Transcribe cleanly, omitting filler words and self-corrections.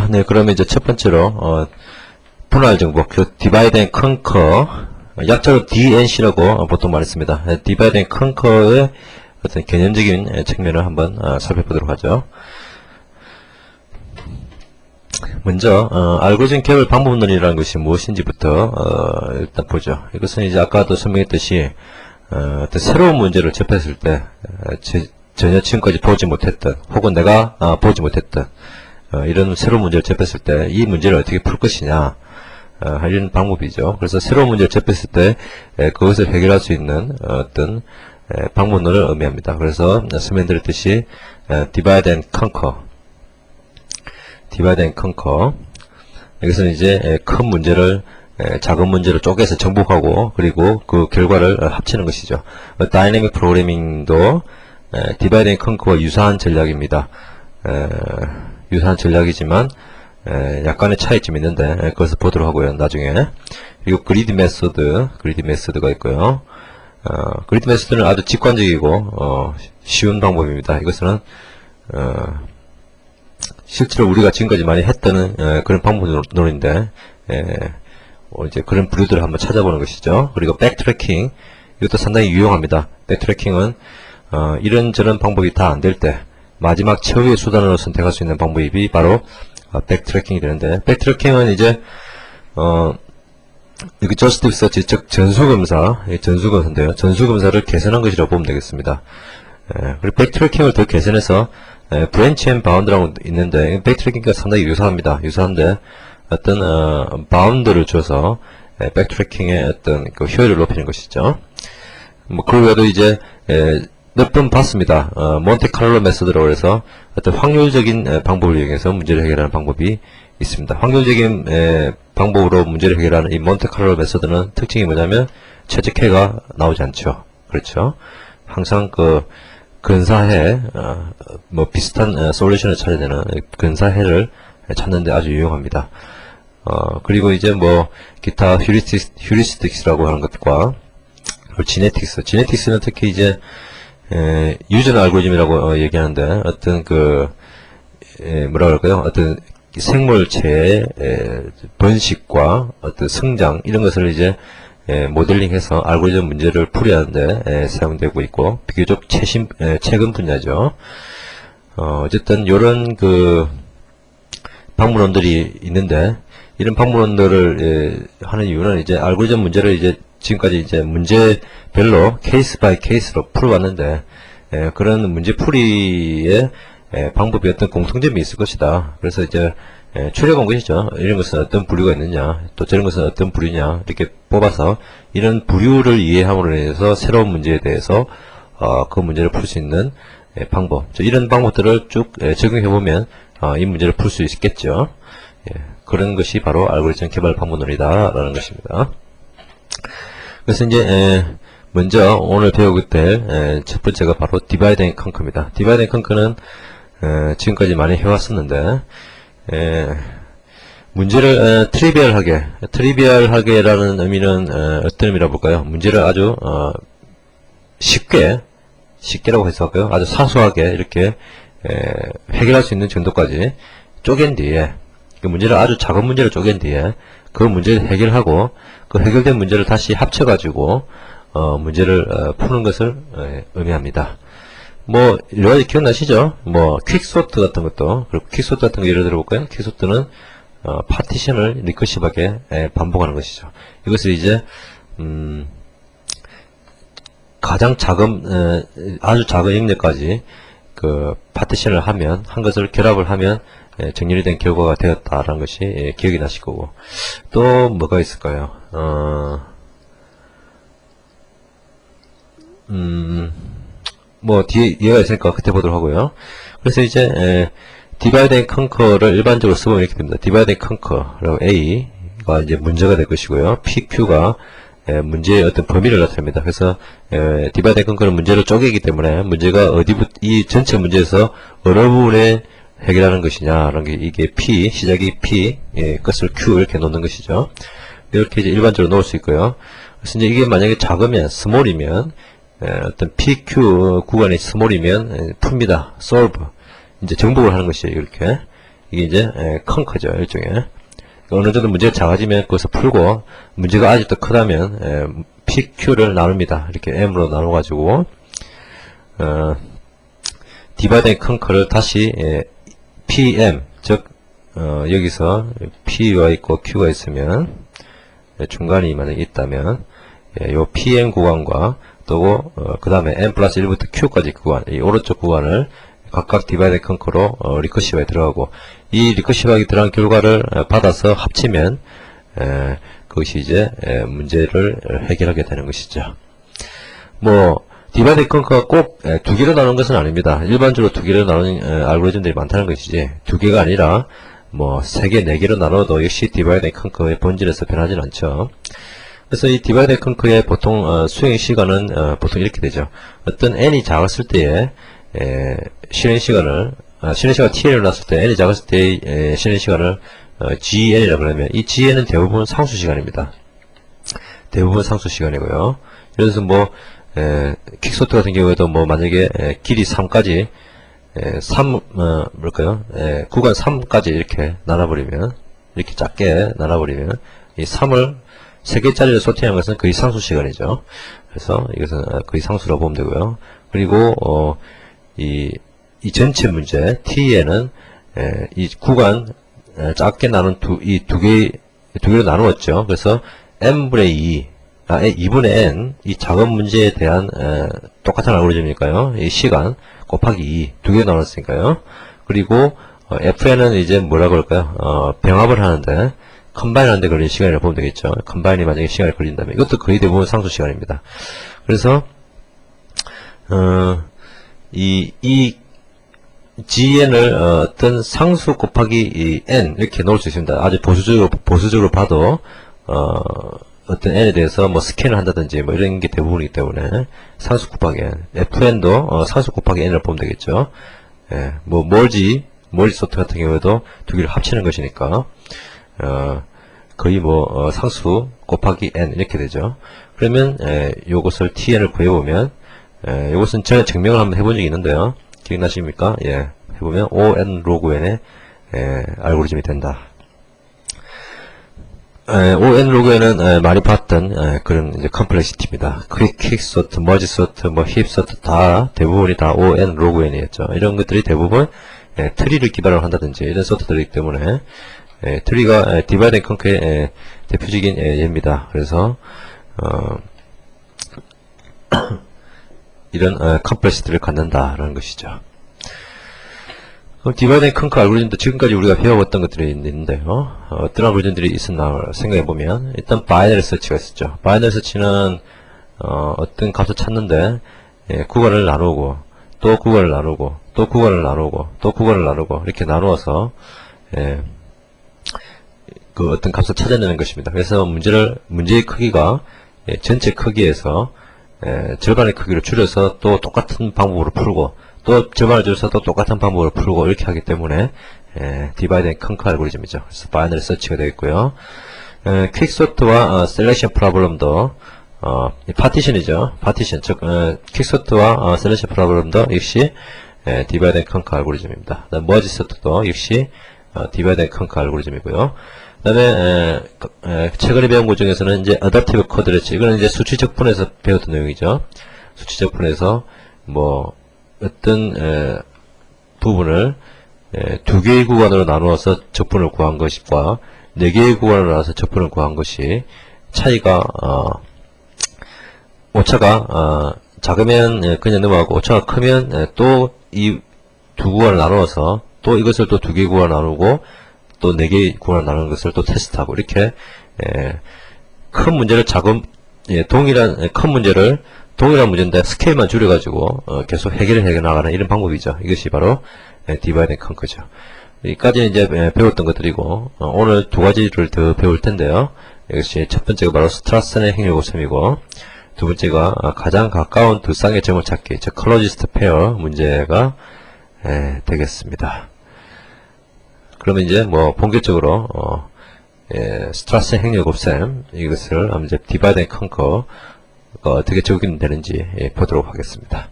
네, 그러면 이제 첫 번째로, 분할 정복, 그 divide and conquer, 약자로 DNC라고 보통 말했습니다. divide and conquer의 어떤 개념적인 측면을 한번 살펴보도록 하죠. 먼저 알고리즘 개발 방법론이라는 것이 무엇인지부터 일단 보죠. 이것은 이제 아까도 설명했듯이 어떤 새로운 문제를 접했을 때 전혀 지금까지 보지 못했던 혹은 내가 보지 못했던 이런 새로운 문제를 접했을 때 이 문제를 어떻게 풀 것이냐 이런 방법이죠. 그래서 새로운 문제를 접했을 때 그것을 해결할 수 있는 어떤 방법론을 의미합니다. 그래서 설명드렸듯이 divide and conquer 여기서는 이제 큰 문제를 작은 문제로 쪼개서 정복하고 그리고 그 결과를 합치는 것이죠. 다이내믹 프로그래밍도 divide and conquer와 유사한 전략입니다. 유사한 전략이지만 약간의 차이점이 있는데 그것을 보도록 하고요. 나중에. 그리고 그리드 메소드가 있고요. 그리드 메소드는 아주 직관적이고 쉬운 방법입니다. 이것은 실제로 우리가 지금까지 많이 했던 그런 방법론인데 이제 그런 부류들을 한번 찾아보는 것이죠. 그리고 백트래킹, 이것도 상당히 유용합니다. 백트래킹은 이런저런 방법이 다 안 될 때 마지막 최후의 수단으로 선택할 수 있는 방법이 바로 백트래킹이 되는데, 백트래킹은 이제 여기 저스티브 서치, 즉 전수검사인데요. 전수검사를 개선한 것이라고 보면 되겠습니다. 그리고 백트래킹을 더 개선해서 브랜치 앤 바운드라고 있는데, 백트래킹과 상당히 유사한데 어떤 바운드를 줘서 백트래킹의 어떤 그 효율을 높이는 것이죠. 뭐 그 외에도 이제 몇 번 봤습니다. 몬테칼로 메소드라고 해서 어떤 확률적인 방법을 이용해서 문제를 해결하는 방법이 있습니다. 확률적인 방법으로 문제를 해결하는 이 몬테칼로 메소드는 특징이 뭐냐면 최적해가 나오지 않죠. 그렇죠? 항상 그 근사해, 뭐 비슷한 솔루션을 찾아야 되는 근사해를 찾는데 아주 유용합니다. 그리고 이제 뭐 기타 휴리스틱스라고 하는 것과 지네틱스는 특히 이제 유전 알고리즘이라고 얘기하는데, 어떤 뭐라 그럴까요? 어떤 생물체의 번식과 어떤 성장 이런 것을 이제 모델링해서 알고리즘 문제를 풀이하는데 사용되고 있고, 비교적 최근 분야죠. 어쨌든 요런 방문론들이 있는데, 이런 방문론들을 하는 이유는 이제 알고리즘 문제를 이제 지금까지 이제 문제별로 케이스 바이 케이스로 풀어왔는데, 그런 문제풀이의 방법이 어떤 공통점이 있을 것이다. 그래서 이제 추려본 것이죠. 이런 것은 어떤 부류가 있느냐, 또 저런 것은 어떤 부류냐, 이렇게 뽑아서 이런 부류를 이해함으로 인해서 새로운 문제에 대해서 그 문제를 풀 수 있는 방법, 이런 방법들을 쭉 적용해보면 이 문제를 풀 수 있겠죠. 그런 것이 바로 알고리즘 개발 방법론이다라는 것입니다. 그래서 이제 먼저 오늘 배우게 될 첫 번째가 바로 divide and conquer입니다. divide and conquer는 지금까지 많이 해왔었는데, 문제를 트리비얼하게라는 의미는 어떤 의미라고 볼까요? 문제를 아주 쉽게라고 해석할까요? 아주 사소하게 이렇게 해결할 수 있는 정도까지 쪼갠 뒤에, 그 문제를 아주 작은 문제를 쪼갠 뒤에 그 문제를 해결하고 그 해결된 문제를 다시 합쳐가지고 문제를 푸는 것을 의미합니다. 뭐 여러 가지 기억나시죠? 뭐 퀵소트 같은 것도, 그리고 퀵소트 같은 거 예를 들어볼까요? 퀵소트는 파티션을 리커시브하게 반복하는 것이죠. 이것을 이제 가장 아주 작은 영역까지 그 파티션을 하면, 한 것을 결합을 하면 정렬이 된 결과가 되었다라는 것이 기억이 나실 거고, 또 뭐가 있을까요? 뭐 뒤에 이해가 있으니까 그때 보도록 하고요. 그래서 이제 divide and conquer를 일반적으로 써보면 이렇게 됩니다. divide and conquer, 그리고 A가 이제 문제가 될 것이고요. PQ가 문제의 어떤 범위를 나타냅니다. 그래서 divide and conquer는 문제를 쪼개기 때문에 문제가 이 전체 문제에서 어느 부분에 해결하는 것이냐라는 게, 이게 P, 시작이 P, 끝을 Q 이렇게 놓는 것이죠. 이렇게 이제 일반적으로 놓을 수 있고요. 그래서 이제 이게 만약에 작으면, 스몰이면, 어떤 PQ 구간이 스몰이면 풉니다. solve. 이제 정복을 하는 것이에요. 이렇게. 이게 이제 컨커죠. 일종의. 어느 정도 문제가 작아지면 거기서 풀고, 문제가 아직도 크다면 PQ를 나눕니다. 이렇게 M으로 나눠가지고 디바이드 앤 컨커를 다시 PM, 즉 여기서 P가 있고 Q가 있으면 중간이 만약에 있다면 요 PM 구간과 또 그 다음에 N 플러스 1부터 Q까지 구간, 이 오른쪽 구간을 각각 디바이드 앤 컨커로 리커시브에 들어가고, 이 리커시브하게 들어간 결과를 받아서 합치면 그것이 이제 문제를 해결하게 되는 것이죠. 뭐 디바이드 앤 컨커가 꼭 두 개로 나눈 것은 아닙니다. 일반적으로 두 개로 나누는 알고리즘들이 많다는 것이지, 두 개가 아니라 뭐 3개, 4개로 나눠도 역시 디바이드 앤 컨커의 본질에서 변하지는 않죠. 그래서 이 디바이드 앤 컨커의 보통 수행 시간은 보통 이렇게 되죠. 어떤 n이 작았을 때에 실행 시간을 tn을 놨을 때 n이 작았을 때의 실행 시간을 gn이라고 그러면, 이 gn은 대부분 상수 시간입니다. 대부분 상수 시간이고요. 그래서 뭐 퀵소트 같은 경우에도 뭐 만약에 길이 3까지 구간 3까지 이렇게 나눠버리면, 이렇게 작게 나눠버리면, 이 3을 3개짜리를 소팅한 것은 거의 상수 시간이죠. 그래서 이것은 거의 상수라고 보면 되고요. 그리고 이 전체 문제 T에는 이 구간 작게 나눈 이 두 개로 나누었죠. 그래서 n분의 2분의 n, 이 작은 문제에 대한 똑같은 알고리즘이니까요. 이 시간 곱하기 2, 두 개 나눴으니까요. 그리고 fn은 이제 뭐라 그럴까요? 병합을 하는데, 컴바인 하는데 걸리는 시간이라고 보면 되겠죠. 컴바인이 만약에 시간이 걸린다면 이것도 거의 대부분 상수 시간입니다. 그래서 이 gn을 어떤 상수 곱하기 이 n 이렇게 놓을 수 있습니다. 아주 보수적으로 봐도 어떤 n에 대해서 뭐 스캔을 한다든지 뭐 이런 게 대부분이기 때문에 상수 곱하기 n, fn도 상수 곱하기 n을 보면 되겠죠. 뭐 멀지 소트 같은 경우에도 두 개를 합치는 것이니까 거의 뭐 상수 곱하기 n 이렇게 되죠. 그러면 요것을 tn을 구해보면, 요것은 전에 증명을 한번 해본 적이 있는데요. 기억나십니까? 해보면 on log n의 알고리즘이 된다. on log n은 많이 봤던 그런 이제 컴플렉시티입니다. 퀵소트, 머지소트, 뭐 힙소트 대부분이 다 on log n이었죠. 이런 것들이 대부분 트리를 기반으로 한다든지 이런 소트들이기 때문에 트리가 디바이드 앤 컨커의 대표적인 예입니다. 그래서 이런 컴플렉시티를 갖는다라는 것이죠. 그럼 디바이드 앤 컨커 알고리즘도 지금까지 우리가 배워왔던 것들이 있는데요. 어떤 알고리즘들이 있었나 생각해보면, 일단 바이너리 서치가 있었죠. 바이너리 서치는 어떤 값을 찾는데 구간을 나누고 또 구간을 나누고 또 구간을 나누고 또 구간을 나누고 이렇게 나누어서 그 어떤 값을 찾아내는 것입니다. 그래서 문제의 크기가 전체 크기에서 절반의 크기를 줄여서 또 똑같은 방법으로 풀고, 또 절반을 줄여서 또 똑같은 방법으로 풀고, 이렇게 하기 때문에 디바이드 앤 컨커 알고리즘이죠. 그래서 바이너리 서치가 되겠고요. 퀵소트와 셀렉션 프로블럼도 파티션이죠. 파티션, 즉 퀵소트와 셀렉션 프로블럼도 역시 디바이드 앤 컨커 알고리즘입니다. 머지 소트도 역시 디바이드 앤 컨커 알고리즘이고요. 그 다음에 최근에 배운 것 중에서는 이제 어댑티브 코드레치, 이거는 이제 수치적 분에서 배웠던 내용이죠. 수치적 분에서 뭐 어떤 부분을 두 개의 구간으로 나누어서 적분을 구한 것과 네 개의 구간으로 나눠서 적분을 구한 것이 차이가 오차가 작으면 그냥 넘어가고, 오차가 크면 또 이 두 구간을 나누어서 또 이것을 또 두 개의 구간을 나누고 또 4개의 구간을 나누는 것을 또 테스트하고, 이렇게 큰 문제를 동일한 문제인데 스케일만 줄여가지고 계속 해결해 나가는 이런 방법이죠. 이것이 바로 디바이드 앤 컨커죠. 여기까지는 이제 배웠던 것들이고, 오늘 두 가지를 더 배울 텐데요. 이것이 첫 번째가 바로 스트라스의 행렬 곱셈이고, 두 번째가 가장 가까운 두 쌍의 점을 찾기, 즉 클로지스트 페어 문제가 되겠습니다. 그러면 이제 뭐 본격적으로 스트라스 행렬 곱셈, 이것을 이제 디바이드 앤 컨커가 어떻게 적용되는지 보도록 하겠습니다.